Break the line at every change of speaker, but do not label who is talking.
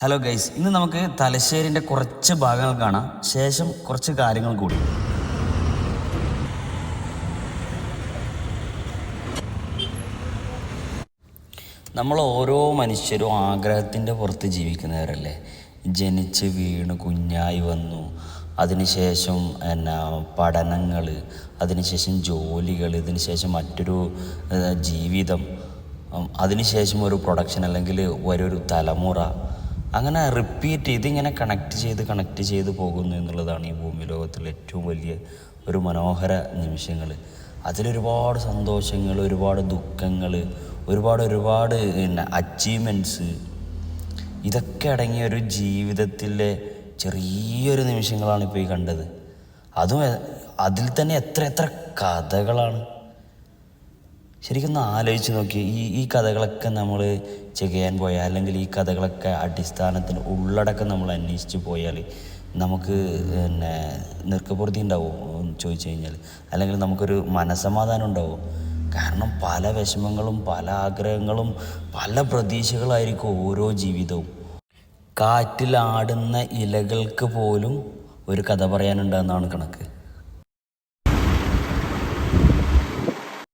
Hello guys, ഇന്ന് നമുക്ക് തലശ്ശേരിൻ്റെ കുറച്ച് ഭാഗങ്ങൾ കാണാം, ശേഷം കുറച്ച് കാര്യങ്ങൾ കൂടി. നമ്മൾ ഓരോ മനുഷ്യരും ആഗ്രഹത്തിൻ്റെ പുറത്ത് ജീവിക്കുന്നവരല്ലേ. ജനിച്ച് വീണ് കുഞ്ഞായി വന്നു, അതിനുശേഷം പഠനങ്ങൾ, അതിനുശേഷം ജോലികൾ, ഇതിനുശേഷം മറ്റൊരു ജീവിതം, അതിനുശേഷം ഒരു പ്രൊഡക്ഷൻ അല്ലെങ്കിൽ ഒരു തലമുറ, അങ്ങനെ റിപ്പീറ്റ് ഇതിങ്ങനെ കണക്ട് ചെയ്ത് പോകുന്നു എന്നുള്ളതാണ് ഈ ഭൂമി ലോകത്തിലെ ഏറ്റവും വലിയ ഒരു മനോഹര നിമിഷങ്ങൾ. അതിലൊരുപാട് സന്തോഷങ്ങൾ, ഒരുപാട് ദുഃഖങ്ങൾ, ഒരുപാട് അച്ചീവ്മെൻറ്റ്സ്, ഇതൊക്കെ അടങ്ങിയ ഒരു ജീവിതത്തിലെ ചെറിയൊരു നിമിഷങ്ങളാണ് ഇപ്പോൾ ഈ കണ്ടത്. അതും അതിൽ തന്നെ എത്ര കഥകളാണ്. ശരിക്കും ഒന്ന് ആലോചിച്ച് നോക്കി, ഈ കഥകളൊക്കെ നമ്മൾ ചെക്ക് ചെയ്യാൻ പോയാൽ, അല്ലെങ്കിൽ ഈ കഥകളൊക്കെ അടിസ്ഥാനത്തിന് ഉള്ളടക്കം നമ്മൾ അന്വേഷിച്ച് പോയാൽ നമുക്ക് നിർക്കപ്പുറത്തി ഉണ്ടാവും ചോദിച്ചു കഴിഞ്ഞാൽ, അല്ലെങ്കിൽ നമുക്കൊരു മനസ്സമാധാനം ഉണ്ടാവും. കാരണം പല വിഷമങ്ങളും, പല ആഗ്രഹങ്ങളും, പല പ്രതീക്ഷകളായിരിക്കും ഓരോ ജീവിതവും. കാറ്റിലാടുന്ന ഇലകൾക്ക് പോലും ഒരു കഥ പറയാനുണ്ടെന്നാണ് കണക്ക്.